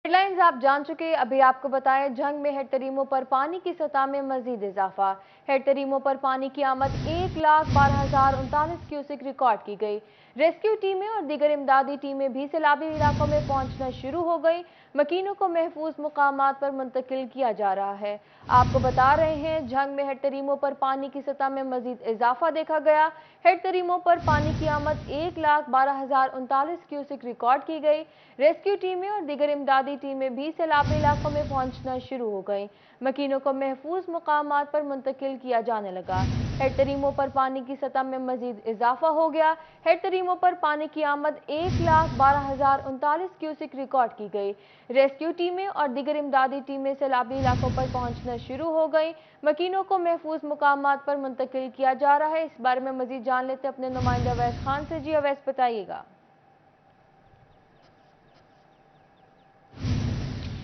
Headlines आप जान चुके। अभी आपको बताएं, झंग में हेडतरीमों पर पानी की सतह में मजीद इजाफा। हेडतरीमों पर पानी की आमद 1,12,039 क्यूसेक रिकॉर्ड की गई। रेस्क्यू टीमें और दीगर इमदादी टीमें भी सैलाबी इलाकों में पहुंचना शुरू हो गई। मकीनों को महफूज मुकामात पर मुंतकिल किया जा रहा है। आपको बता रहे हैं, झंग में हेडतरीमों पर पानी की सतह में मजीद इजाफा देखा गया। हेडतरीमों पर पानी की आमद 1,12,039 क्यूसेक रिकॉर्ड की गई। रेस्क्यू टीमें और दीगर इमदादी टीमें भी सैलाबी इलाकों में पहुंचना शुरू हो गई। मकीनों को महफूज मुकामात पर मुंतकिल किया जाने लगा। हेडतरीमों पर पानी की सतह में मजीद इजाफा हो गया। हेडतरीमों पर पानी की आमद 1,12,039 क्यूसेक रिकॉर्ड की गई। रेस्क्यू टीमें और दीगर इमदादी टीमें सैलाबी इलाकों पर पहुंचना शुरू हो गई। मकीनों को महफूज मुकामात पर मुंतकिल किया जा रहा है। इस बारे में मजीद जान लेते हैं अपने नुमाइंदा अवैस खान से। जी अवैस, बताइएगा।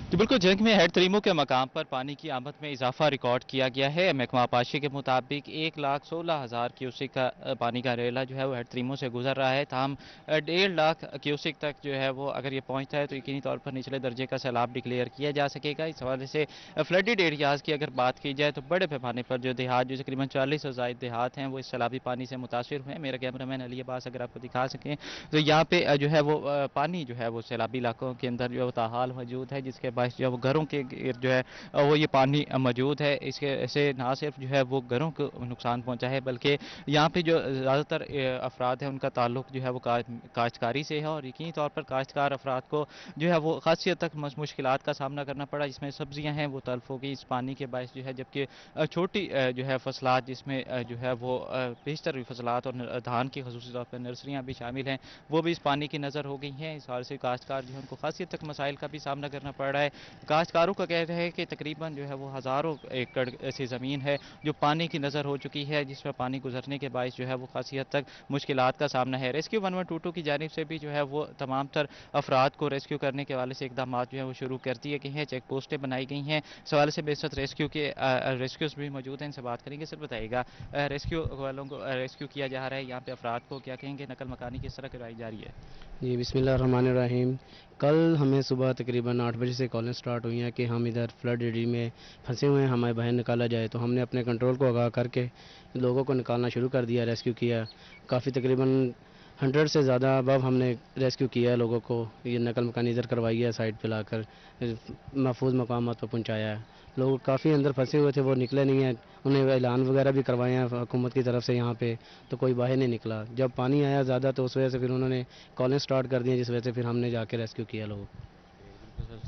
तो बिल्कुल जंग में हेड तरीमों के मकाम पर पानी की आमद में इजाफा रिकॉर्ड किया गया है। महकमा पाशी के मुताबिक 1,16,000 क्यूसिक का पानी का रेला जो है वो हेड तरीमों से गुजर रहा है। ताहम 1.5 लाख क्यूसिक तक जो है वो अगर ये पहुंचता है तो यकीनी तौर पर निचले दर्जे का सैलाब डिक्लेयर किया जा सकेगा। इस हवाले से फ्लडेड एरियाज़ की अगर बात की जाए तो बड़े पैमाने पर जो देहात, जो तकरीबन 40 से ज़ायद देहात हैं, वो इस सैलाबी पानी से मुतासर हुए हैं। मेरा कैमरामैन अली अब्बास अगर आपको दिखा सकें तो यहाँ पे जो है वो पानी जो है वो सैलाबी इलाकों के अंदर जो है वो ताहाल मौजूद है, जिसके बायस जो है वो घरों के गिर्द जो है वो ये पानी मौजूद है। इसके ऐसे ना सिर्फ जो है वो घरों को नुकसान पहुंचा है, बल्कि यहाँ पे जो ज़्यादातर अफराद हैं उनका ताल्लुक जो है वो काश्तकारी से है, और यकीनी तौर पर काश्तकार अफराद को जो है वो खासी हद तक मुश्किलात का सामना करना पड़ा, जिसमें सब्जियाँ हैं वो तल्फ हो गई इस पानी के बायस जो है। जबकि छोटी जो है फसलात, जिसमें जो है वो बेशतर फसलात और धान की खसूसी तौर पर नर्सरियाँ भी शामिल हैं, वो भी इस पानी की नज़र हो गई हैं। इस हाल से काश्तकार जो है उनको खासी हद तक मसाइल का भी सामना करना पड़ रहा है। काश्तकारों का कहना है कि तकरीबन जो है वो हज़ारों एकड़ ऐसी ज़मीन है जो पानी की नज़र हो चुकी है, जिसमें पानी गुजरने के बायस जो है वो खासी हद तक मुश्किलात का सामना है। रेस्क्यू 1122 की जानिब से भी जो है वो तमाम तर अफराद को रेस्क्यू करने के हवाले से इकदाम जो है वो शुरू कर दिए गए हैं। चेक पोस्टें बनाई गई हैं। इस हवाले से बेशत रेस्क्यू के रेस्क्यूज भी मौजूद हैं, इनसे बात करेंगे। सर बताइएगा, रेस्क्यू वालों को रेस्क्यू किया जा रहा है, यहाँ पे अफराद को क्या कहेंगे, नकल मकानी किस तरह करवाई जा रही है? जी बिस्मिल्लाहिर्रहमानिर्रहीम। कल हमें सुबह तकरीबन 8 बजे से कॉलें स्टार्ट हुई हैं कि हम इधर फ्लड एरिया में फंसे हुए हैं, हमें बाहर निकाला जाए। तो हमने अपने कंट्रोल को आगाह करके लोगों को निकालना शुरू कर दिया, रेस्क्यू किया। काफ़ी तकरीबन 100 से ज़्यादा अबव हमने रेस्क्यू किया है लोगों को। ये नकल मकानी इधर करवाई है, साइड पे लाकर महफूज मकामात पर पहुंचाया है। लोग काफ़ी अंदर फंसे हुए थे, वो निकले नहीं हैं। उन्हें ऐलान वगैरह भी करवाए हैं हुकूमत की तरफ से यहाँ पे, तो कोई बाहर नहीं निकला। जब पानी आया ज़्यादा तो उस वजह से फिर उन्होंने कॉलें स्टार्ट कर दी, जिस वजह से फिर हमने जाके रेस्क्यू किया लोगों को।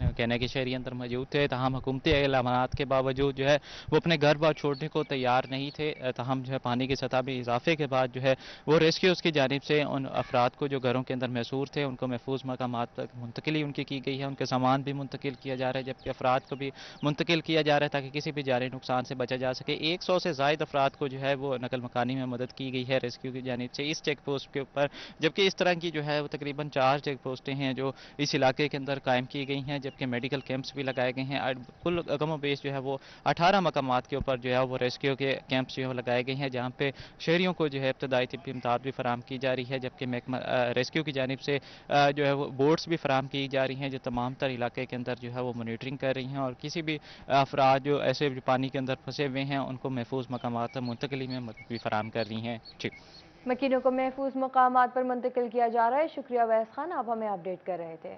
कहना है कि शहरी अंदर मौजूद थे, तहम हुकूमती एलानात के बावजूद जो है वो अपने घर बार छोड़ने को तैयार नहीं थे। तहम जो है पानी की सतह में इजाफे के बाद जो है वो रेस्क्यूज़ की जानिब से उन अफराद को जो घरों के अंदर महसूर थे उनको महफूज मकामात तक मुंतकिली उनकी की गई है। उनके सामान भी मुंतकिल किया जा रहा है, जबकि अफराद को भी मुंतकिल किया जा रहा है ताकि किसी भी जानी नुकसान से बचा जा सके। 100 से ज़ायद अफराद को जो है वो नकल मकानी में मदद की गई है रेस्क्यू की जानिब से इस चेक पोस्ट के ऊपर। जबकि इस तरह की जो है वो तकरीबन 4 चेक पोस्टें हैं जो इस इलाके के अंदर कायम की गई हैं, जबकि मेडिकल कैंप्स भी लगाए गए हैं। कुल गमो बेस जो है वो 18 मकामात के ऊपर जो है वो रेस्क्यू के कैंप्स जो है लगाए गए हैं, जहाँ पे शहरियों को जो है इब्तदाई तिब्बी इमदाद भी फराम की जा रही है। जबकि महकमा रेस्क्यू की जानिब से जो है वो बोट्स भी फराम की जा रही हैं, जो तमाम तर इलाके के अंदर जो है वो मॉनिटरिंग कर रही हैं, और किसी भी अफराद जो ऐसे पानी के अंदर फंसे हुए हैं उनको महफूज मकामात तक मुंतकली में मदद भी फराम कर रही हैं। ठीक, मकीनों को महफूज मकामात पर मुंतकिल किया जा रहा है। शुक्रिया अवैस खान, आप हमें अपडेट कर रहे थे।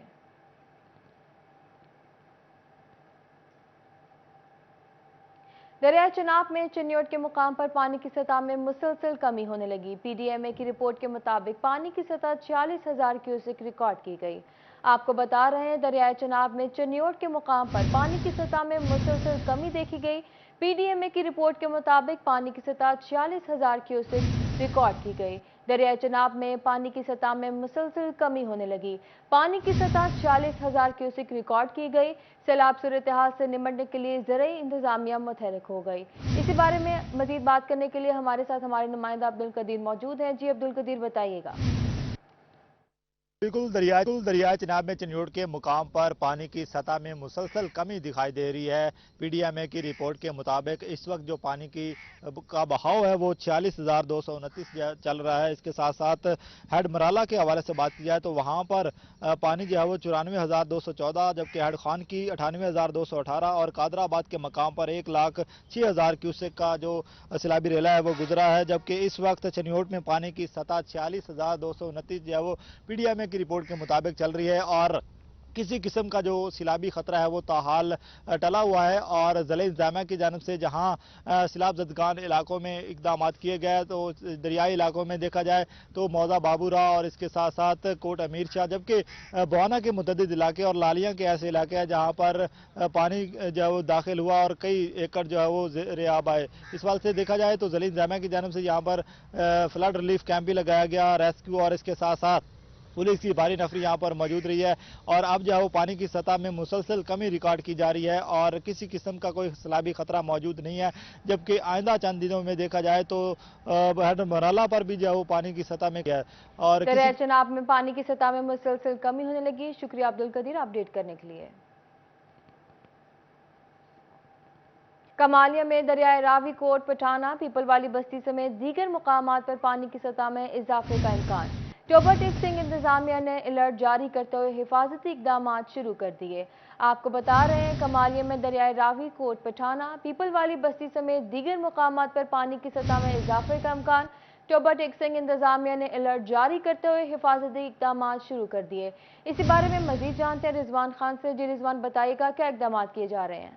दरिया चनाब में चिन्योट के मुकाम पर पानी की सतह में मुसलसल कमी होने लगी। पीडीएमए की रिपोर्ट के मुताबिक पानी की सतह 46,000 क्यूसेक रिकॉर्ड की गई। आपको बता रहे हैं, दरिया चनाब में चिन्योट के मुकाम पर पानी की सतह में मुसलसल कमी देखी गई। पीडीएमए की रिपोर्ट के मुताबिक पानी की सतह 46,000 क्यूसेक रिकॉर्ड की गई। दरिया चनाब में पानी की सतह में मुसलसल कमी होने लगी। पानी की सतह 40,000 क्यूसेक रिकॉर्ड की गई। सैलाब सूरत हाल से निपटने के लिए ज़राई इंतजामिया मुतहरक हो गई। इसी बारे में मजीद बात करने के लिए हमारे साथ हमारे नुमाइंदा अब्दुल कदीर मौजूद हैं। जी अब्दुल कदीर, बताइएगा। बिल्कुल दरियाई चिनाब में चनियोट के मुकाम पर पानी की सतह में मुसलसल कमी दिखाई दे रही है। पीडीएमए की रिपोर्ट के मुताबिक इस वक्त जो पानी का बहाव है वो 46,229 चल रहा है। इसके साथ साथ हेड मराला के हवाले से बात की जाए तो वहां पर पानी जो है वो 94,214, जबकि हेड खान की 98,218 और कादराबाद के मकाम पर 1,06,000 क्यूसेक का जो सैलाबी रेला है वो गुजरा है। जबकि इस वक्त चनियोट में पानी की सतह 46,229 जो है वो पीडीएमए की रिपोर्ट के मुताबिक चल रही है और किसी किस्म का जो सैलाबी खतरा है वो ताहाल टला हुआ है। और ज़िला इंतज़ामिया की जानिब से जहां सैलाब ज़दगान इलाकों में इकदाम किए गए तो दरियाई इलाकों में देखा जाए तो मौजा बाबूरा और इसके साथ साथ कोट अमीर शाह, जबकि बुआना के मुतअद्दिद इलाके और लालिया के ऐसे इलाके हैं जहां पर पानी जो है वो दाखिल हुआ और कई एकड़ जो है वो ज़ेर-ए-आब आए। इस बात से देखा जाए तो ज़िला इंतज़ामिया की जानिब से यहाँ पर फ्लड रिलीफ कैंप भी लगाया गया, रेस्क्यू और इसके साथ साथ पुलिस की भारी नफरी यहाँ पर मौजूद रही है। और अब जो है वो पानी की सतह में मुसलसल कमी रिकॉर्ड की जा रही है और किसी किस्म का कोई सैलाबी खतरा मौजूद नहीं है। जबकि आइंदा चंद दिनों में देखा जाए तो हेड मराला पर भी जो है वो पानी की सतह में है और दरिया चिनाब में पानी की सतह में मुसलसल कमी होने लगी। शुक्रिया अब्दुल कदीर अपडेट करने के लिए। कमालिया में दरियाए रावी, कोट पठाना, पीपल वाली बस्ती समेत दीगर मुकामात पर पानी की सतह में इजाफे का इम्कान। टोबर टेक सिंह इंतजामिया ने अलर्ट जारी करते हुए हिफाजती इकदाम शुरू कर दिए। आपको बता रहे हैं कमालिया में दरियाए रावी, कोट पठाना, पीपल वाली बस्ती समेत दीगर मुकामात पर पानी की सतह में इजाफे का इम्कान। टोबर टेक सिंह इंतजामिया ने अलर्ट जारी करते हुए हिफाजती इकदाम शुरू कर दिए। इसी बारे में मजीद जानते हैं रिजवान खान से। जी रिजवान, बताइएगा क्या इकदाम किए जा रहे हैं?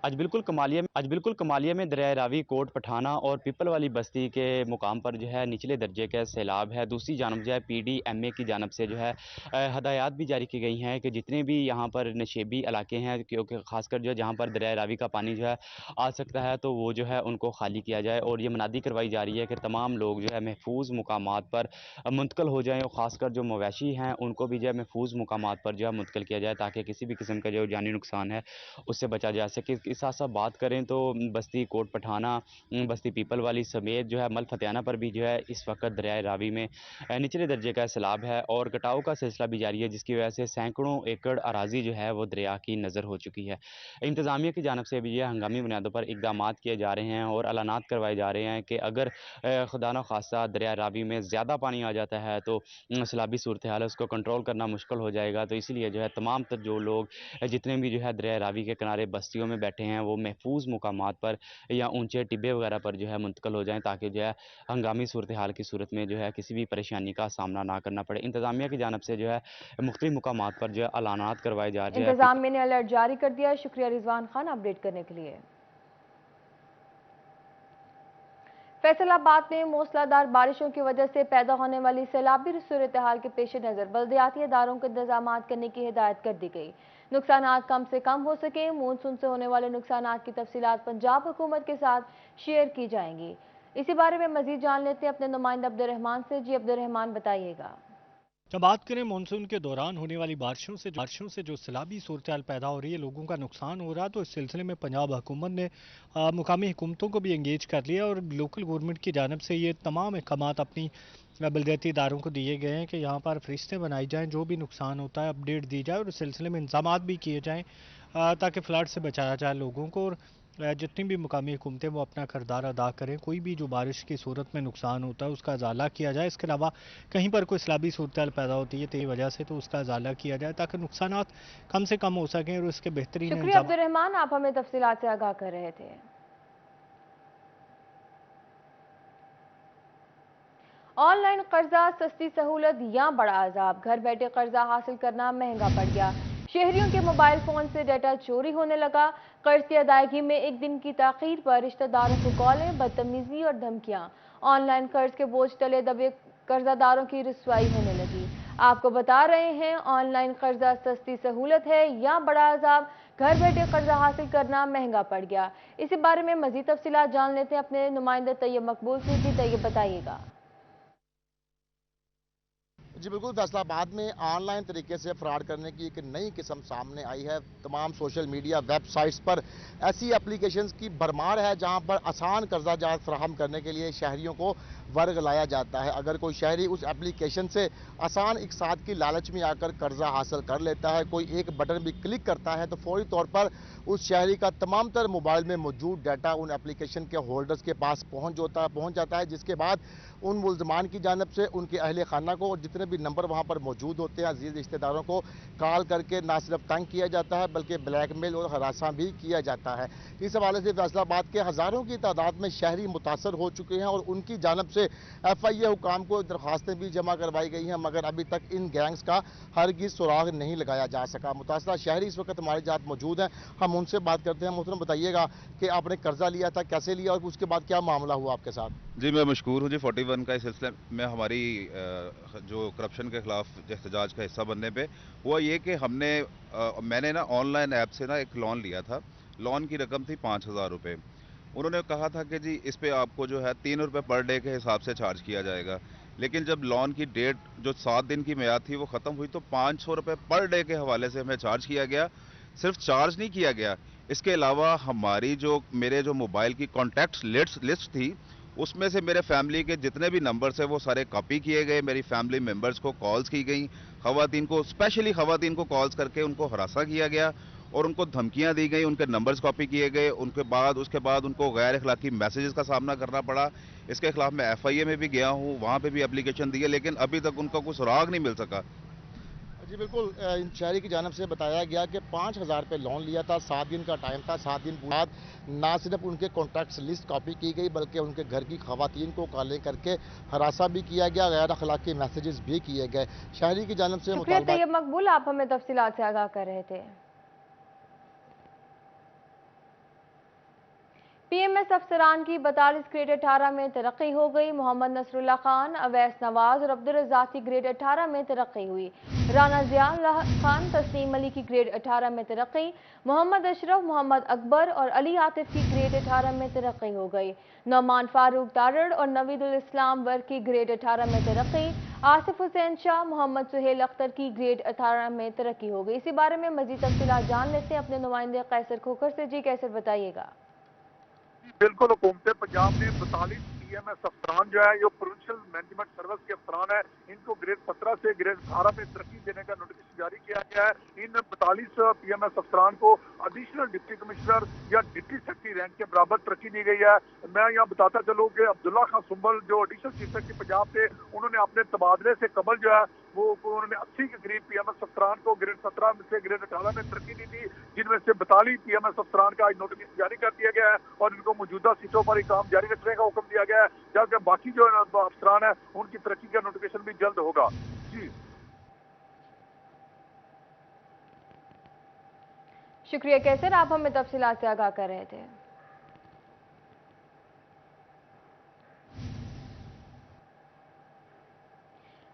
आज बिल्कुल कमालिया में दरियाए रावी, कोट पठाना और पीपल वाली बस्ती के मुकाम पर जो है निचले दर्जे का सैलाब है। दूसरी जानब जो है पीडीएमए की जानब से जो है हदायत भी जारी की गई हैं कि जितने भी यहाँ पर नशेबी इलाके हैं, क्योंकि खासकर जो है जहाँ पर दरियाए रावी का पानी जो है आ सकता है तो वो जो है उनको खाली किया जाए। और ये मुनादी करवाई जा रही है कि तमाम लोग जो है महफूज मुकामात पर मुंतकिल हो जाएँ और ख़ासकर जो मवेशी हैं उनको भी जो है महफूज मुकामात पर जो है मुंतकिल किया जाए ताकि किसी भी किस्म का जो जानी नुकसान है उससे बचा जा सके। इस साथ साथ बात करें तो बस्ती कोट पठाना, बस्ती पीपल वाली समेत जो है मल फतियाना पर भी जो है इस वक्त दरियाए रावी में निचले दर्जे का सैलाब है और कटाव का सिलसिला भी जारी है, जिसकी वजह से सैकड़ों एकड़ अराजी जो है वो दरिया की नज़र हो चुकी है। इंतज़ामिया की जानब से भी यह हंगामी बुनियादों पर इकदाम किए जा रहे हैं और ऐलानात करवाए जा रहे हैं कि अगर खुदा न खास्ता दरिया रावी में ज़्यादा पानी आ जाता है तो सैलाबी सूरत हाल है उसको कंट्रोल करना मुश्किल हो जाएगा। तो इसीलिए जो है तमाम तर जो लोग जितने भी जो है दरिया रावी के किनारे बस्तियों में बैठे हैं वो महफूज मुकामात पर या ऊंचे टिब्बे वगैरह पर जो है मुंतकिल हो जाएं ताकि जो है हंगामी सूरत हाल की सूरत में जो है किसी भी परेशानी का सामना ना करना पड़े। इंतजामिया की जानब से जो है मुख्तलिफ मुकामात पर जो है ऐलानात करवाए जा रहे हैं। इंतजामिया ने अलर्ट जारी कर दिया। शुक्रिया रिजवान खान अपडेट करने के लिए। फैसलाबाद में मूसलाधार बारिशों की वजह से पैदा होने वाली सैलाबी सूरत हाल के पेश नज़र बल्दियाती इदारों को इंतजाम करने की हिदायत कर दी गई। नुकसानात कम से कम हो सके, मानसून से होने वाले नुकसानात की तफसीलात पंजाब हुकूमत के साथ शेयर की जाएंगी। इसी बारे में मजीद जान लेते हैं अपने नुमाइंदा अब्दुर्रहमान से। जी अब्दुर्रहमान, बताइएगा। जब बात करें मानसून के दौरान होने वाली बारिशों से जो सैलाबी सूरत हाल पैदा हो रही है, लोगों का नुकसान हो रहा है, तो इस सिलसिले में पंजाब हुकूमत ने मुकामी हुकूमतों को भी एंगेज कर लिया और लोकल गवर्नमेंट की जानब से ये तमाम अहकामात अपनी बलदियाती इदारों को दिए गए हैं कि यहाँ पर फरिश्ते बनाई जाएँ, जो भी नुकसान होता है अपडेट दी जाए और इस सिलसिले में इंतजाम भी किए जाएँ ताकि फ्लड से बचाया जाए लोगों को। और जितनी भी मुकामी हुकूमतें वो अपना किरदार अदा करें, कोई भी जो बारिश की सूरत में नुकसान होता है उसका अजाला किया जाए। इसके अलावा कहीं पर कोई सैलाबी सूरत हाल पैदा होती है तेज वजह से तो उसका अजाला किया जाए ताकि नुकसान कम से कम हो सकें और उसके बेहतरीन। शुक्रिया अब्दुर्रहमान, आप हमें तफसीलात से आगाह कर रहे थे। ऑनलाइन कर्जा सस्ती सहूलत या बड़ा अजाब, घर बैठे कर्जा हासिल करना महंगा पड़ गया। शहरियों के मोबाइल फोन से डाटा चोरी होने लगा। कर्ज की अदायगी में एक दिन की ताखीर पर रिश्तेदारों को कॉलें, बदतमीजी और धमकियां। ऑनलाइन कर्ज के बोझ तले दबे कर्जदारों की रुसवाई होने लगी। आपको बता रहे हैं ऑनलाइन कर्जा सस्ती सहूलत है या बड़ा अजाब, घर बैठे कर्जा हासिल करना महंगा पड़ गया। इसी बारे में मजीद तफसीलात जान लेते हैं अपने नुमाइंदा तैयब मकबूल से। जी तैयब, बताइएगा। जी बिल्कुल, फैसलाबाद में ऑनलाइन तरीके से फ्रॉड करने की एक नई किस्म सामने आई है। तमाम सोशल मीडिया वेबसाइट्स पर ऐसी एप्लीकेशंस की भरमार है जहां पर आसान कर्जा जात फराहम करने के लिए शहरियों को ورگ لایا جاتا ہے۔ اگر کوئی شہری اس اپلیکیشن سے آسان اقساط کی لالچ میں آ کر قرضہ حاصل کر لیتا ہے، کوئی ایک بٹن بھی کلک کرتا ہے تو فوری طور پر اس شہری کا تمام تر موبائل میں موجود ڈیٹا ان اپلیکیشن کے ہولڈرز کے پاس پہنچ جاتا ہے، جس کے بعد ان ملزمان کی جانب سے ان کے اہل خانہ کو اور جتنے بھی نمبر وہاں پر موجود ہوتے ہیں عزیز رشتہ داروں کو کال کر کے نہ صرف تنگ کیا جاتا ہے بلکہ بلیک میل اور ہراساں بھی کیا جاتا ہے۔ اس حوالے سے فیصل آباد کے ہزاروں کی تعداد میں شہری متاثر ہو چکے ہیں اور ان کی جانب سے ایف آئی اے حکام کو درخواستیں بھی جمع کروائی گئی ہیں، مگر ابھی تک ان گینگز کا ہرگز سراغ نہیں لگایا جا سکا۔ متاثرہ شہری اس وقت ہمارے ساتھ موجود ہیں، ہم ان سے بات کرتے ہیں۔ محترم بتائیے گا کہ آپ نے قرضہ لیا تھا، کیسے لیا اور اس کے بعد کیا معاملہ ہوا آپ کے ساتھ؟ جی میں مشکور ہوں جی 41 کا اس سلسلے میں ہماری جو کرپشن کے خلاف احتجاج کا حصہ بننے پہ ہوا یہ کہ میں نے نا آن لائن ایپ سے نا ایک لون لیا تھا، لون کی رقم تھی 5,000 روپے۔ انہوں نے کہا تھا کہ جی اس پہ آپ کو جو ہے 3 روپے پر ڈے کے حساب سے چارج کیا جائے گا، لیکن جب لون کی ڈیٹ جو 7 دن کی میعاد تھی وہ ختم ہوئی تو 500 روپے پر ڈے کے حوالے سے ہمیں چارج کیا گیا۔ صرف چارج نہیں کیا گیا، اس کے علاوہ ہماری میرے جو موبائل کی کانٹیکٹ لسٹ تھی اس میں سے میرے فیملی کے جتنے بھی نمبرز ہیں وہ سارے کاپی کیے گئے، میری فیملی ممبرز کو کالز کی گئیں، اسپیشلی خواتین کو کالز کر کے ان کو ہراساں کیا گیا اور ان کو دھمکیاں دی گئیں، ان کے نمبرز کاپی کیے گئے، اس کے بعد ان کو غیر اخلاقی میسیجز کا سامنا کرنا پڑا۔ اس کے خلاف میں ایف آئی اے میں بھی گیا ہوں، وہاں پہ بھی اپلیکیشن دی ہے، لیکن ابھی تک ان کا کوئی سراغ نہیں مل سکا۔ جی بالکل، شہری کی جانب سے بتایا گیا کہ 5,000 پہ لون لیا تھا، 7 دن کا ٹائم تھا، 7 دن بعد نہ صرف ان کے کانٹیکٹس لسٹ کاپی کی گئی بلکہ ان کے گھر کی خواتین کو کالیں کر کے ہراساں بھی کیا گیا، غیر اخلاقی میسیجز بھی کیے گئے۔ شہری کی جانب سے شکریہ طیب مقبول، آپ ہمیں تفصیلات سے آگاہ کر رہے تھے۔ پی ایم ایس افسران کی 42 گریڈ 18 میں ترقی ہو گئی۔ محمد نصر اللہ خان، اویس نواز اور عبدالرزاق کی گریڈ 18 میں ترقی ہوئی۔ رانا ضیاء اللہ خان، تسنیم علی کی گریڈ 18 میں ترقی۔ محمد اشرف، محمد اکبر اور علی عاطف کی گریڈ 18 میں ترقی ہو گئی۔ نعمان فاروق تارڑ اور نوید الاسلام ورک کی گریڈ 18 میں ترقی۔ آصف حسین شاہ، محمد سہیل اختر کی گریڈ 18 میں ترقی ہو گئی۔ اسی بارے میں مزید تفصیلات جان لیتے ہیں اپنے نمائندے قیصر کھوکھر سے۔ جی قیصر، بتائیے گا۔ بالکل، حکومت پنجاب نے 42 پی ایم ایس افسران جو ہے جو پروونشل مینجمنٹ سروس کے افسران ہیں ان کو گریڈ 17 سے گریڈ 18 میں ترقی دینے کا نوٹیفکیشن جاری کیا گیا ہے۔ ان 42 پی ایم ایس افسران کو ایڈیشنل ڈپٹی کمشنر یا ڈپٹی سیکرٹری رینک کے برابر ترقی دی گئی ہے۔ میں یہاں بتاتا چلوں کہ عبداللہ خان سنبل جو ایڈیشنل چیف سیکرٹری پنجاب تھے، انہوں نے اپنے تبادلے سے قبل جو ہے وہ انہوں نے 80 کے قریب پی ایم ایس افسران کو گریڈ 17 سے گریڈ 18 میں ترقی دی تھی، جن میں سے 42 پی ایم ایس افسران کا آج نوٹیفکیشن جاری کر دیا گیا ہے اور ان کو موجودہ سیٹوں پر ہی کام جاری رکھنے کا حکم دیا گیا ہے، جبکہ باقی جو افسران ہیں ان کی ترقی کا نوٹیفکیشن بھی جلد ہوگا۔ جی شکریہ قیصر، آپ ہمیں تفصیلات سے آگاہ کر رہے تھے۔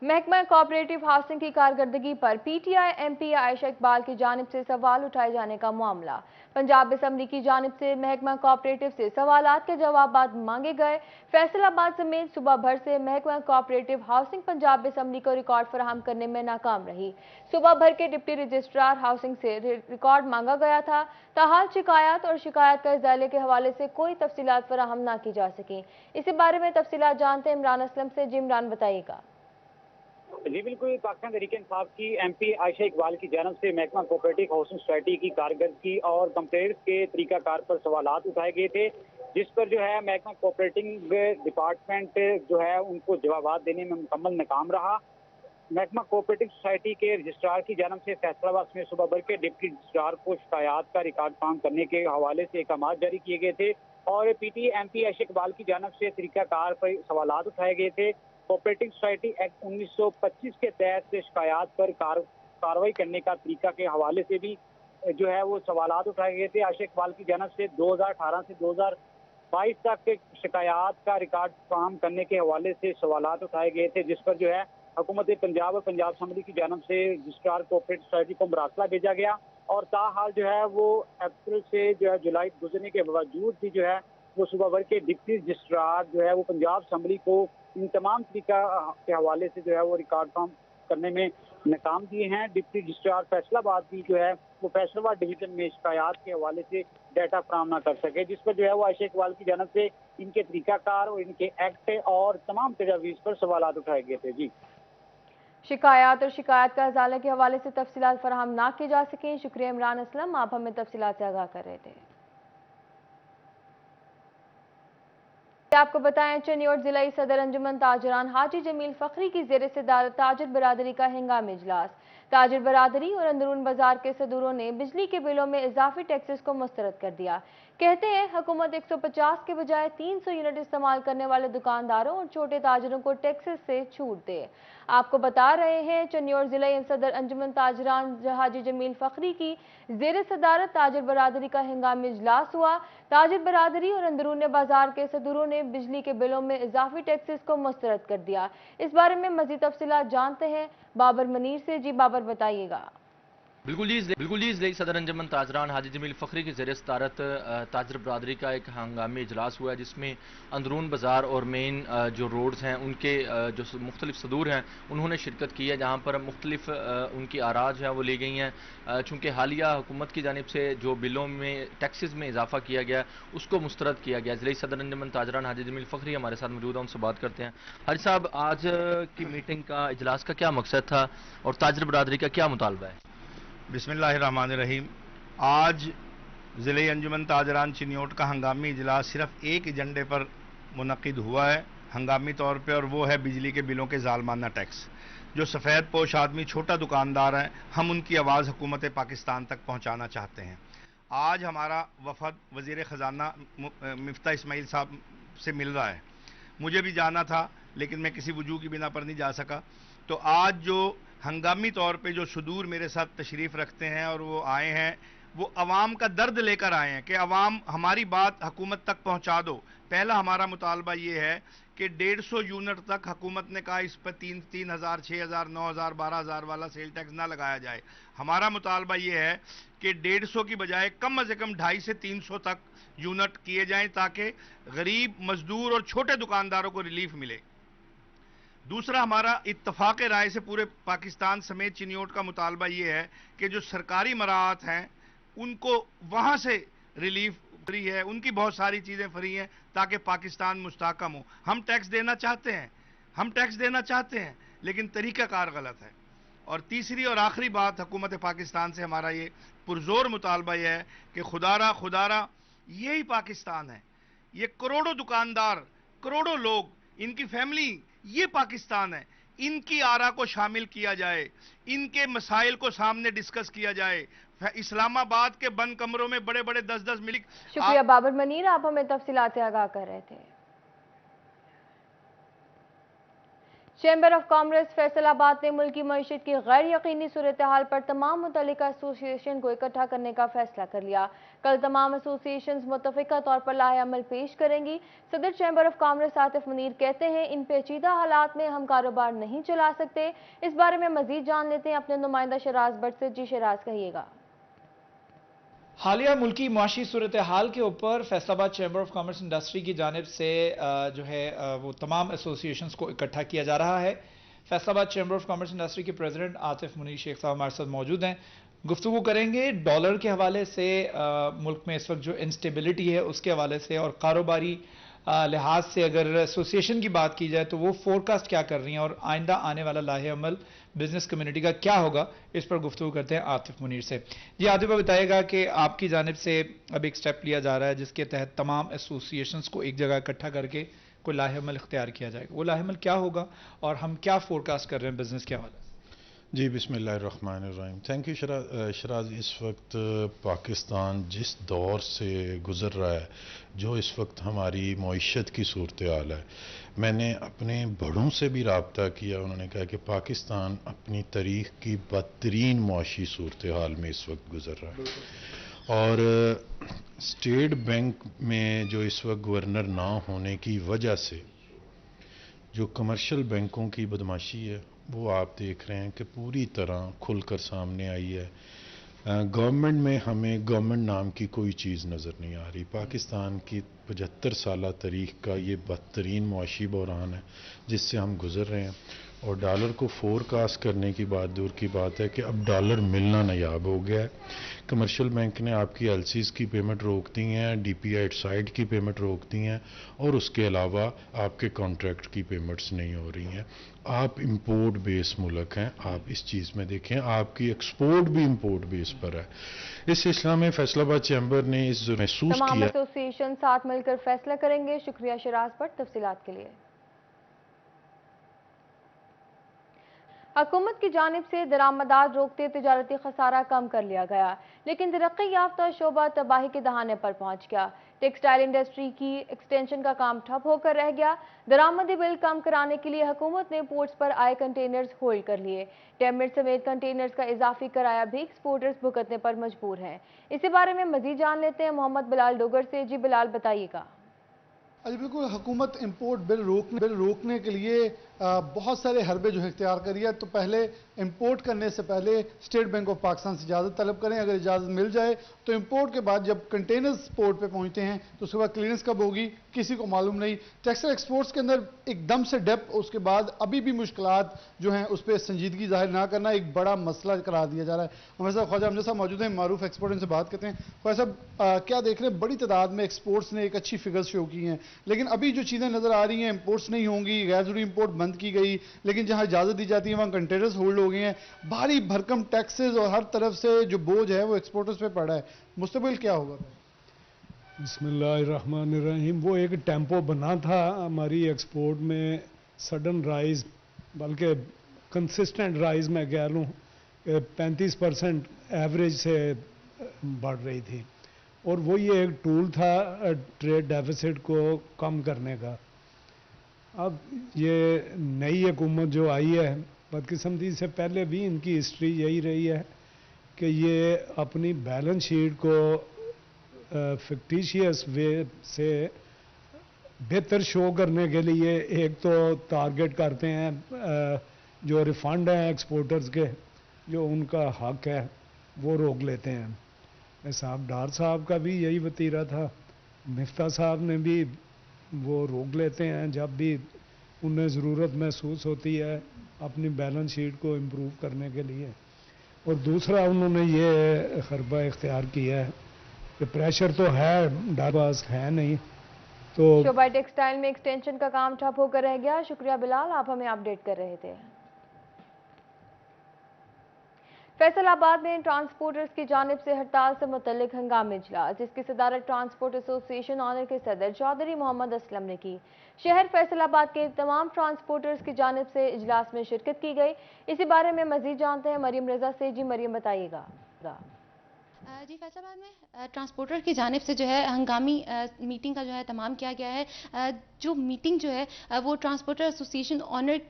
محکمہ کوآپریٹو ہاؤسنگ کی کارکردگی پر P T I M P Ayesha Iqbal کی جانب سے سوال اٹھائے جانے کا معاملہ۔ پنجاب اسمبلی کی جانب سے محکمہ کوآپریٹو سے سوالات کے جوابات مانگے گئے۔ فیصل آباد سمیت صوبہ بھر سے محکمہ کوآپریٹو ہاؤسنگ پنجاب اسمبلی کو ریکارڈ فراہم کرنے میں ناکام رہی۔ صوبہ بھر کے ڈپٹی رجسٹرار ہاؤسنگ سے ریکارڈ مانگا گیا تھا، تاحال شکایات اور شکایات کا ازالے کے حوالے سے کوئی تفصیلات فراہم نہ کی جا سکیں۔ اسی بارے میں تفصیلات جانتے ہیں عمران اسلم سے۔ جی عمران، بتائیے گا۔ جی بالکل، پاکستان تحریک انصاف کی ایم پی عائشہ اقبال کی جانب سے محکمہ کوآپریٹو ہاؤسنگ سوسائٹی کی کارکردگی اور کمپلینٹس کے طریقہ کار پر سوالات اٹھائے گئے تھے، جس پر جو ہے محکمہ کوآپریٹنگ ڈپارٹمنٹ جو ہے ان کو جوابات دینے میں مکمل ناکام رہا۔ محکمہ کوآپریٹو سوسائٹی کے رجسٹرار کی جانب سے فیصل آباد میں صوبہ بھر کے ڈپٹی رجسٹرار کو شکایات کا ریکارڈ فراہم کرنے کے حوالے سے احکامات جاری کیے گئے تھے اور P T M P Ayesha Iqbal کی جانب سے طریقہ کار پر سوالات اٹھائے گئے تھے۔ کوآپریٹو سوسائٹی ایکٹ 1925 کے تحت شکایات پر کارروائی کرنے کا طریقہ کے حوالے سے بھی جو ہے وہ سوالات اٹھائے گئے تھے۔ عائشہ اقبال کی جانب سے 2018 سے 2022 تک شکایات کا ریکارڈ فراہم کرنے کے حوالے سے سوالات اٹھائے گئے تھے، جس پر جو ہے حکومت پنجاب اور پنجاب اسمبلی کی جانب سے رجسٹرار کوآپریٹو سوسائٹی کو مراسلہ بھیجا گیا اور تاحال جو ہے وہ اپریل سے جو ہے جولائی گزرنے کے باوجود بھی جو ہے وہ صوبہ بھر کے ڈپٹی رجسٹرار جو ہے وہ پنجاب اسمبلی کو ان تمام طریقہ کے حوالے سے جو ہے وہ ریکارڈ فارم کرنے میں ناکام دیے ہیں۔ ڈپٹی رجسٹرار فیصل آباد بھی جو ہے وہ فیصل آباد ڈویژن میں شکایات کے حوالے سے ڈیٹا فراہم نہ کر سکے، جس پر جو ہے وہ عائشہ اقبال کی جانب سے ان کے طریقہ کار اور ان کے ایکٹ اور تمام تجاویز پر سوالات اٹھائے گئے تھے۔ جی شکایات اور شکایت کا ازالہ کے حوالے سے تفصیلات فراہم نہ کی جا سکیں۔ شکریہ عمران اسلم، آپ ہمیں تفصیلات سے آگاہ کر رہے تھے۔ آپ کو بتائیں چنیوٹ ضلعی صدر انجمن تاجران حاجی جمیل فخری کی زیر صدارت تاجر برادری کا ہنگامی اجلاس۔ تاجر برادری اور اندرون بازار کے صدوروں نے بجلی کے بلوں میں اضافی ٹیکسز کو مسترد کر دیا۔ کہتے ہیں حکومت 150 کے بجائے 300 یونٹ استعمال کرنے والے دکانداروں اور چھوٹے تاجروں کو ٹیکسز سے چھوٹ دے۔ آپ کو بتا رہے ہیں چنیوٹ ضلعی صدر انجمن تاجران حاجی جمیل فخری کی زیر صدارت تاجر برادری کا ہنگامی اجلاس ہوا۔ تاجر برادری اور اندرون بازار کے صدوروں نے بجلی کے بلوں میں اضافی ٹیکسز کو مسترد کر دیا۔ اس بارے میں مزید تفصیلات جانتے ہیں بابر منیر سے۔ جی بابر بتائیے گا۔ بالکل جی ضلعی صدر انجمن تاجران حاجی جمیل فخری کی زیر صدارت تاجر برادری کا ایک ہنگامی اجلاس ہوا ہے، جس میں اندرون بازار اور مین جو روڈز ہیں ان کے جو مختلف صدور ہیں انہوں نے شرکت کی ہے، جہاں پر مختلف ان کی آراء جو ہیں وہ لی گئی ہیں۔ چونکہ حالیہ حکومت کی جانب سے جو بلوں میں ٹیکسز میں اضافہ کیا گیا اس کو مسترد کیا گیا۔ ضلعی صدر انجمن تاجران حاجی جمیل فخری ہمارے ساتھ موجود ہیں، ان سے بات کرتے ہیں۔ حاجی صاحب، آج کی میٹنگ کا اجلاس کا کیا مقصد تھا اور تاجر برادری کا کیا مطالبہ ہے؟ بسم اللہ الرحمن الرحیم۔ آج ضلعی انجمن تاجران چنیوٹ کا ہنگامی اجلاس صرف ایک ایجنڈے پر منعقد ہوا ہے ہنگامی طور پہ، اور وہ ہے بجلی کے بلوں کے ظالمانہ ٹیکس۔ جو سفید پوش آدمی چھوٹا دکاندار ہیں، ہم ان کی آواز حکومت پاکستان تک پہنچانا چاہتے ہیں۔ آج ہمارا وفد وزیر خزانہ مفتاح اسماعیل صاحب سے مل رہا ہے۔ مجھے بھی جانا تھا لیکن میں کسی وجوہ کی بنا پر نہیں جا سکا۔ تو آج جو ہنگامی طور پہ جو صدور میرے ساتھ تشریف رکھتے ہیں اور وہ آئے ہیں، وہ عوام کا درد لے کر آئے ہیں کہ عوام ہماری بات حکومت تک پہنچا دو۔ پہلا ہمارا مطالبہ یہ ہے کہ 150 یونٹ تک حکومت نے کہا اس پر 3,000 6,000 9,000 12,000 والا سیل ٹیکس نہ لگایا جائے۔ ہمارا مطالبہ یہ ہے کہ 150 کی بجائے کم از کم 250 سے 300 تک یونٹ کیے جائیں تاکہ غریب مزدور اور چھوٹے دکانداروں کو ریلیف ملے۔ دوسرا ہمارا اتفاق رائے سے پورے پاکستان سمیت چنیوٹ کا مطالبہ یہ ہے کہ جو سرکاری مراعات ہیں ان کو وہاں سے ریلیف فری ہے، ان کی بہت ساری چیزیں فری ہیں تاکہ پاکستان مستحکم ہو۔ ہم ٹیکس دینا چاہتے ہیں لیکن طریقہ کار غلط ہے۔ اور تیسری اور آخری بات حکومت پاکستان سے ہمارا یہ پرزور مطالبہ یہ ہے کہ خدا را یہی پاکستان ہے، یہ کروڑوں دکاندار، کروڑوں لوگ، ان کی فیملی، یہ پاکستان ہے۔ ان کی آراء کو شامل کیا جائے، ان کے مسائل کو سامنے ڈسکس کیا جائے۔ اسلام آباد کے بند کمروں میں بڑے بڑے 10-10 ملک۔ شکریہ بابر منیر، آپ ہمیں تفصیلات سے آگاہ کر رہے تھے۔ چیمبر آف کامرس فیصل آباد نے ملکی معیشت کی غیر یقینی صورتحال پر تمام متعلقہ ایسوسی ایشن کو اکٹھا کرنے کا فیصلہ کر لیا۔ کل تمام ایسوسی ایشنز متفقہ طور پر لائحہ عمل پیش کریں گی۔ صدر chamber of commerce Atif Munir کہتے ہیں ان پیچیدہ حالات میں ہم کاروبار نہیں چلا سکتے۔ اس بارے میں مزید جان لیتے ہیں اپنے نمائندہ شراز بٹ سے۔ جی شراز، کہیے گا۔ حالیہ ملکی معاشی صورتحال کے اوپر فیصل آباد چیمبر آف کامرس انڈسٹری کی جانب سے جو ہے وہ تمام ایسوسی ایشنز کو اکٹھا کیا جا رہا ہے۔ فیصل آباد چیمبر آف کامرس انڈسٹری کے پریزیڈنٹ عاطف منیر شیخ صاحب ہمارے ساتھ موجود ہیں، گفتگو کریں گے ڈالر کے حوالے سے، ملک میں اس وقت جو انسٹیبلٹی ہے اس کے حوالے سے، اور کاروباری لحاظ سے اگر ایسوسی ایشن کی بات کی جائے تو وہ فورکاسٹ کیا کر رہی ہیں اور آئندہ آنے والا لائحہ عمل بزنس کمیونٹی کا کیا ہوگا، اس پر گفتگو کرتے ہیں عاطف منیر سے۔ جی عاطف، بتائیے گا کہ آپ کی جانب سے اب ایک سٹیپ لیا جا رہا ہے جس کے تحت تمام ایسوسی ایشنز کو ایک جگہ اکٹھا کر کے کوئی لائحہ عمل اختیار کیا جائے گا، وہ لائحہ عمل کیا ہوگا اور ہم کیا فورکاسٹ کر رہے ہیں بزنس کے حوالے سے؟ جی بسم اللہ الرحمن الرحیم۔ Thank you Shiraz. اس وقت پاکستان جس دور سے گزر رہا ہے، جو اس وقت ہماری معیشت کی صورتحال ہے، میں نے اپنے بڑوں سے بھی رابطہ کیا، انہوں نے کہا کہ پاکستان اپنی تاریخ کی بدترین معاشی صورتحال میں اس وقت گزر رہا ہے، اور اسٹیٹ بینک میں جو اس وقت گورنر نہ ہونے کی وجہ سے جو کمرشل بینکوں کی بدماشی ہے وہ آپ دیکھ رہے ہیں کہ پوری طرح کھل کر سامنے آئی ہے۔ گورنمنٹ میں ہمیں گورنمنٹ نام کی کوئی چیز نظر نہیں آ رہی۔ پاکستان کی 75 سالہ تاریخ کا یہ بدترین معاشی بحران ہے جس سے ہم گزر رہے ہیں۔ और डॉलर को फोरकास्ट करने की बात दूर की बात है कि अब डॉलर मिलना नायाब हो गया है। कमर्शियल बैंक ने आपकी एलसीज की पेमेंट रोक दी हैं, डीपीआई साइड की पेमेंट रोक दी हैं और उसके अलावा आपके कॉन्ट्रैक्ट की पेमेंट्स नहीं हो रही हैं। आप इंपोर्ट बेस मुल्क हैं, आप इस चीज़ में देखें, आपकी एक्सपोर्ट भी इंपोर्ट बेस पर है। इस सिलसिले में फैसलाबाद चैम्बर ने इस महसूस तमाम किया एसोसिएशन साथ मिलकर फैसला करेंगे। शुक्रिया शिराज पर तफसीलात के लिए। हुकूमत की जानिब से दरामदात रोकते तिजारती खसारा कम कर लिया गया, लेकिन तरक्की याफ्ता शोबा तबाही के दहाने पर पहुंच गया। टेक्सटाइल इंडस्ट्री की एक्सटेंशन का काम ठप होकर रह गया। दरामदी बिल कम कराने के लिए हुकूमत ने पोर्ट्स पर आए कंटेनर्स होल्ड कर लिए। टेमिट समेत कंटेनर्स का इजाफी किराया भी एक्सपोर्टर्स भुगतने पर मजबूर हैं। इसी बारे में मजीद जान लेते हैं मोहम्मद बिलाल डोगर से। जी बिलाल, बताइएगा। जी बिल्कुल, हुकूमत इंपोर्ट बिल रोकने के लिए बहुत सारे हरबे जो है इख्तियार करी है। तो पहले इंपोर्ट करने से पहले स्टेट बैंक ऑफ पाकिस्तान से इजाज़त तलब करें। अगर इजाज़त मिल जाए तो इंपोर्ट के बाद जब कंटेनर्स पोर्ट पे पहुंचते हैं तो उसके बाद क्लियरेंस कब होगी किसी को मालूम नहीं। टेक्सटाइल एक्सपोर्ट्स के अंदर एकदम से डेप्थ, उसके बाद अभी भी मुश्किलात जो हैं उस पर संजीदगी जाहिर ना करना एक बड़ा मसला करार दिया जा रहा है। हमारे साथ ख्वाजा हमजा साहब मौजूद हैं, मारूफ एक्सपोर्ट, इनसे बात करते हैं। ख्वाजा साहब, क्या देख रहे हैं, बड़ी तादाद में एक्सपोर्ट्स ने एक अच्छी फिगर्स शो की हैं, लेकिन अभी जो चीज़ें नज़र आ रही हैं इंपोर्ट्स नहीं होंगी, गैर ज़रूरी इंपोर्ट बंद की गई, लेकिन जहां इजाजत दी जाती है वहां कंटेनर्स होल्ड हो गए हैं। भारी भरकम टैक्सेस और हर तरफ से जो बोझ है वो एक्सपोर्टर्स पे पड़ा है। मुस्तकबिल क्या होगा? बिस्मिल्लाहिर्रहमानिर्रहीम। वो एक टेम्पो बना था हमारी एक्सपोर्ट में, सडन राइज, बल्कि कंसिस्टेंट राइज मैं कह लूँ 35% एवरेज से बढ़ रही थी, और वो ये एक टूल था ट्रेड डेफिसिट को कम करने का। अब ये नई हुकूमत जो आई है, बदकिस्मती से पहले भी इनकी हिस्ट्री यही रही है कि ये अपनी बैलेंस शीट को फिक्टिशियस वे से बेहतर शो करने के लिए एक तो टारगेट करते हैं जो रिफंड हैं एक्सपोर्टर्स के, जो उनका हक है वो रोक लेते हैं। साहब डार साहब का भी यही वतीरा था, मिफ्ता साहब ने भी वो रोक लेते हैं जब भी उन्हें ज़रूरत महसूस होती है अपनी बैलेंस शीट को इम्प्रूव करने के लिए। और दूसरा उन्होंने ये हरबा इख्तियार किया है कि प्रेशर तो है, डाबास है नहीं तो। शोबा टेक्सटाइल में एक्सटेंशन का काम ठप होकर रह गया। शुक्रिया बिलाल, आप हमें अपडेट कर रहे थे। फैसलाबाद में ट्रांसपोर्टर्स की जानिब से हड़ताल से मुतल्लिक हंगामी इजलास, जिसकी सदारत ट्रांसपोर्ट एसोसिएशन ऑनर के सदर चौधरी मोहम्मद असलम ने की। शहर फैसलाबाद के तमाम ट्रांसपोर्टर्स की जानिब से इजलास में शिरकत की गई। इसी बारे में मजीद जानते हैं मरियम रजा से। जी मरियम, बताइएगा। जी, फैसलाबाद में ट्रांसपोर्टर की जानिब से जो है हंगामी मीटिंग का जो है तमाम किया गया है। जो मीटिंग जो है वो ट्रांसपोर्टर एसोसिएशन ऑनर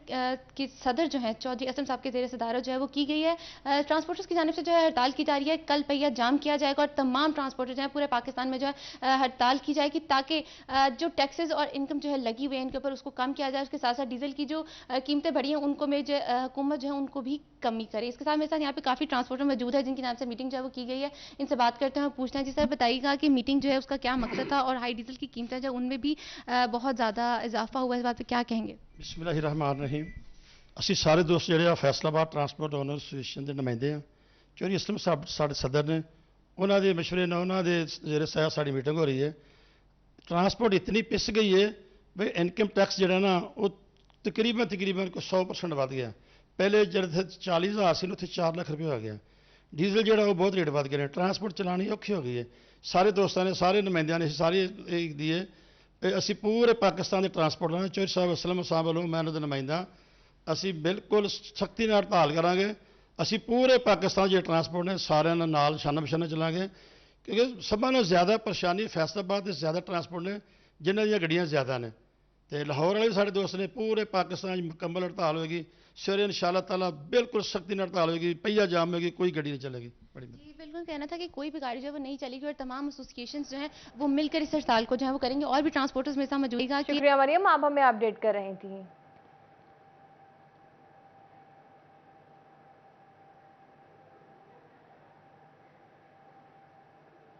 के सदर जो है चौधरी असलम साहब के ज़ेर सदारत जो है वो की गई है। ट्रांसपोर्टर्स की जानिब से जो है हड़ताल की जा रही है, कल पहिया जाम किया जाएगा और तमाम ट्रांसपोर्टर जो है पूरे पाकिस्तान में जो है हड़ताल की जाएगी ताकि जो टैक्सेस और इनकम जो है लगी हुई है इनके ऊपर उसको कम किया जाए। उसके साथ साथ डीजल की जो कीमतें बढ़ी हैं उनको में जो हुकूमत जो है उनको भी कमी करे। इसके साथ मेरे साथ यहाँ पे काफ़ी ट्रांसपोर्टर मौजूद है जिनके नाम से मीटिंग जो है वो की गई है। इनसे बात करते हैं, पूछते हैं। जी सर, बताइएगा कि मीटिंग जो है उसका क्या मकसद था और हाई डीजल की कीमतें जो उनमें भी बहुत ज़्यादा इजाफा हुआ है, इस बात पे क्या कहेंगे? बिस्मिल्लाहिर्रहमानिर्रहीम। ਅਸੀਂ ਸਾਰੇ ਦੋਸਤ ਜਿਹੜੇ ਆ ਫੈਸਲਾਬਾਦ ਟਰਾਂਸਪੋਰਟ ਓਨਰ ਐਸੋਸੀਏਸ਼ਨ ਦੇ ਨੁਮਾਇੰਦੇ ਆ, ਚੌਧਰੀ ਅਸਲਮ ਸਾਹਿਬ ਸਾਡੇ ਸਦਰ ਨੇ, ਉਹਨਾਂ ਦੇ ਮਸ਼ਵਰੇ ਨਾਲ ਉਹਨਾਂ ਦੇ ਜਿਹੜੇ ਸਹਿ ਸਾਡੀ ਮੀਟਿੰਗ ਹੋ ਰਹੀ ਹੈ। ਟਰਾਂਸਪੋਰਟ ਇਤਨੀ ਪਿਸ ਗਈ ਹੈ ਵੀ ਇਨਕਮ ਟੈਕਸ ਜਿਹੜਾ ਨਾ ਉਹ ਤਕਰੀਬਨ ਕੋਈ 100% ਵੱਧ ਗਿਆ। ਪਹਿਲੇ ਜਿਹੜੇ 40,000 ਸੀ ਉੱਥੇ 4 ਲੱਖ ਰੁਪਏ ਹੋ ਗਿਆ। ਡੀਜ਼ਲ ਜਿਹੜਾ ਉਹ ਬਹੁਤ ਰੇਟ ਵੱਧ ਗਏ ਨੇ, ਟਰਾਂਸਪੋਰਟ ਚਲਾਉਣੀ ਔਖੀ ਹੋ ਗਈ ਹੈ। ਸਾਰੇ ਦੋਸਤਾਂ ਨੇ, ਸਾਰੇ ਨੁਮਾਇੰਦਿਆਂ ਨੇ ਸਾਰੀ ਇਹ ਦੀ ਹੈ ਅਸੀਂ ਪੂਰੇ ਪਾਕਿਸਤਾਨ ਦੇ ਟਰਾਂਸਪੋਰਟ ਨਾਲ ਚੌਧਰੀ ਸਾਹਿਬ ਅਸਲਮ ਸਾਹਿਬ ਵੱਲੋਂ ਮੈਂ ਉਹਨਾਂ ਦਾ ਨੁਮਾਇੰਦਾ, ਅਸੀਂ ਬਿਲਕੁਲ ਸਖਤੀ ਨਾਲ ਹੜਤਾਲ ਕਰਾਂਗੇ। ਅਸੀਂ ਪੂਰੇ ਪਾਕਿਸਤਾਨ ਦੇ ਟਰਾਂਸਪੋਰਟ ਨੇ ਸਾਰਿਆਂ ਨਾਲ ਸ਼ਾਨਾ ਬਸ਼ਾਨਾ ਚੱਲਾਂਗੇ ਕਿਉਂਕਿ ਸਭਾਂ ਨਾਲੋਂ ਜ਼ਿਆਦਾ ਪਰੇਸ਼ਾਨੀ ਫੈਸਲਾਬਾਦ ਦੇ ਜ਼ਿਆਦਾ ਟਰਾਂਸਪੋਰਟ ਨੇ ਜਿਨ੍ਹਾਂ ਦੀਆਂ ਗੱਡੀਆਂ ਜ਼ਿਆਦਾ ਨੇ। ਤੇ ਲਾਹੌਰ ਵਾਲੇ ਸਾਡੇ ਦੋਸਤ ਨੇ, ਪੂਰੇ ਪਾਕਿਸਤਾਨ 'ਚ ਮੁਕੰਮਲ ਹੜਤਾਲ ਹੋਏਗੀ। ਸਵੇਰੇ इंशाअल्लाह ताला बिल्कुल सख्ती ਨਾਲ हड़ताल होगी, पहिया जाम होगी, कोई गाड़ी नहीं चलेगी। जी बिल्कुल, कहना था कि कोई भी गाड़ी जो है वो नहीं चलेगी और तमाम एसोसिएशंस जो हैं वो मिलकर इस हड़ताल को जो है वो करेंगे। और भी ट्रांसपोर्टर्स मेरे साथ मौजूद है। शुक्रिया मरियम, आप हमें अपडेट कर रही थी।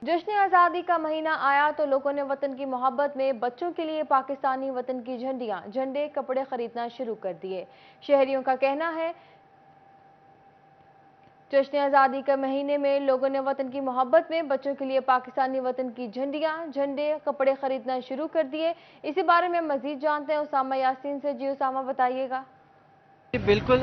जश्न आज़ादी का महीना आया तो लोगों ने वतन की मोहब्बत में बच्चों के लिए पाकिस्तानी वतन की झंडे कपड़े खरीदना शुरू कर दिए। शहरियों का कहना है जश्न आज़ादी के महीने में लोगों ने वतन की मोहब्बत में बच्चों के लिए पाकिस्तानी वतन की झंडे कपड़े खरीदना शुरू कर दिए। इसी बारे में मजीद जानते हैं उसामा यासीन से। जी उसामा, बताइएगा। बिल्कुल,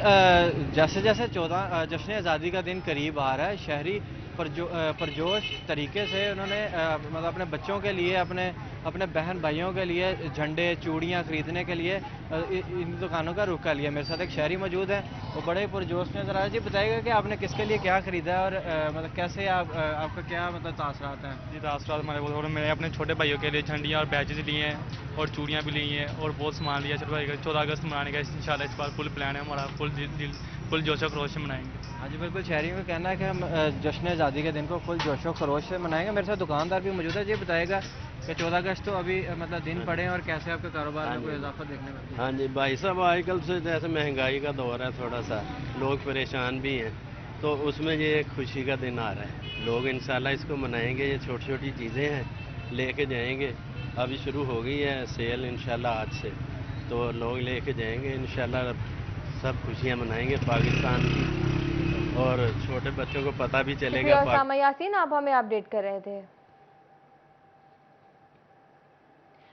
जैसे जैसे 14 जश्न आज़ादी का दिन करीब आ रहा है, शहरी परजोश तरीके से उन्होंने मतलब अपने बच्चों के लिए, अपने बहन भाइयों के लिए झंडे चूड़ियाँ खरीदने के लिए इन दुकानों का रुख कर लिया। मेरे साथ एक शहरी मौजूद है, वो बड़े पुरजोश नजर आए। जी बताइएगा कि आपने किसके लिए क्या खरीदा है और मतलब कैसे आपका क्या मतलब तासरात हैं? जी तासरात मैंने अपने छोटे भाइयों के लिए झंडियाँ और बैचेज लिए हैं और चूड़ियाँ भी ली हैं और बहुत सामान लिया। 14 अगस्त मनाने का इंशाल्लाह इस बार फुल प्लान है हमारा, फुल जोशो खरोश से मनाएंगे। हाँ जी बिल्कुल, शहरियों का कहना है कि हम जश्न आज़ादी के दिन को फुल जोशो खरोश से मनाएंगे। मेरे साथ दुकानदार भी मौजूद है। जी बताएगा कि 14 अगस्त तो अभी मतलब दिन पड़े हैं और कैसे आपके कारोबार में कोई इजाफा देखने में? हाँ जी भाई साहब, आजकल से जैसे महंगाई का दौर है, थोड़ा सा लोग परेशान भी हैं, तो उसमें ये एक खुशी का दिन आ रहा है। लोग इंशाल्लाह इसको मनाएंगे। ये छोटी छोटी चीज़ें हैं, लेके जाएंगे। अभी शुरू हो गई है सेल इंशाल्लाह आज से, तो लोग लेके जाएंगे इंशाल्लाह। सब खुशियाँ मनाएंगे पाकिस्तान की, और छोटे बच्चों को पता भी चलेगा। उसामा यासीन, आप हमें अपडेट कर रहे थे।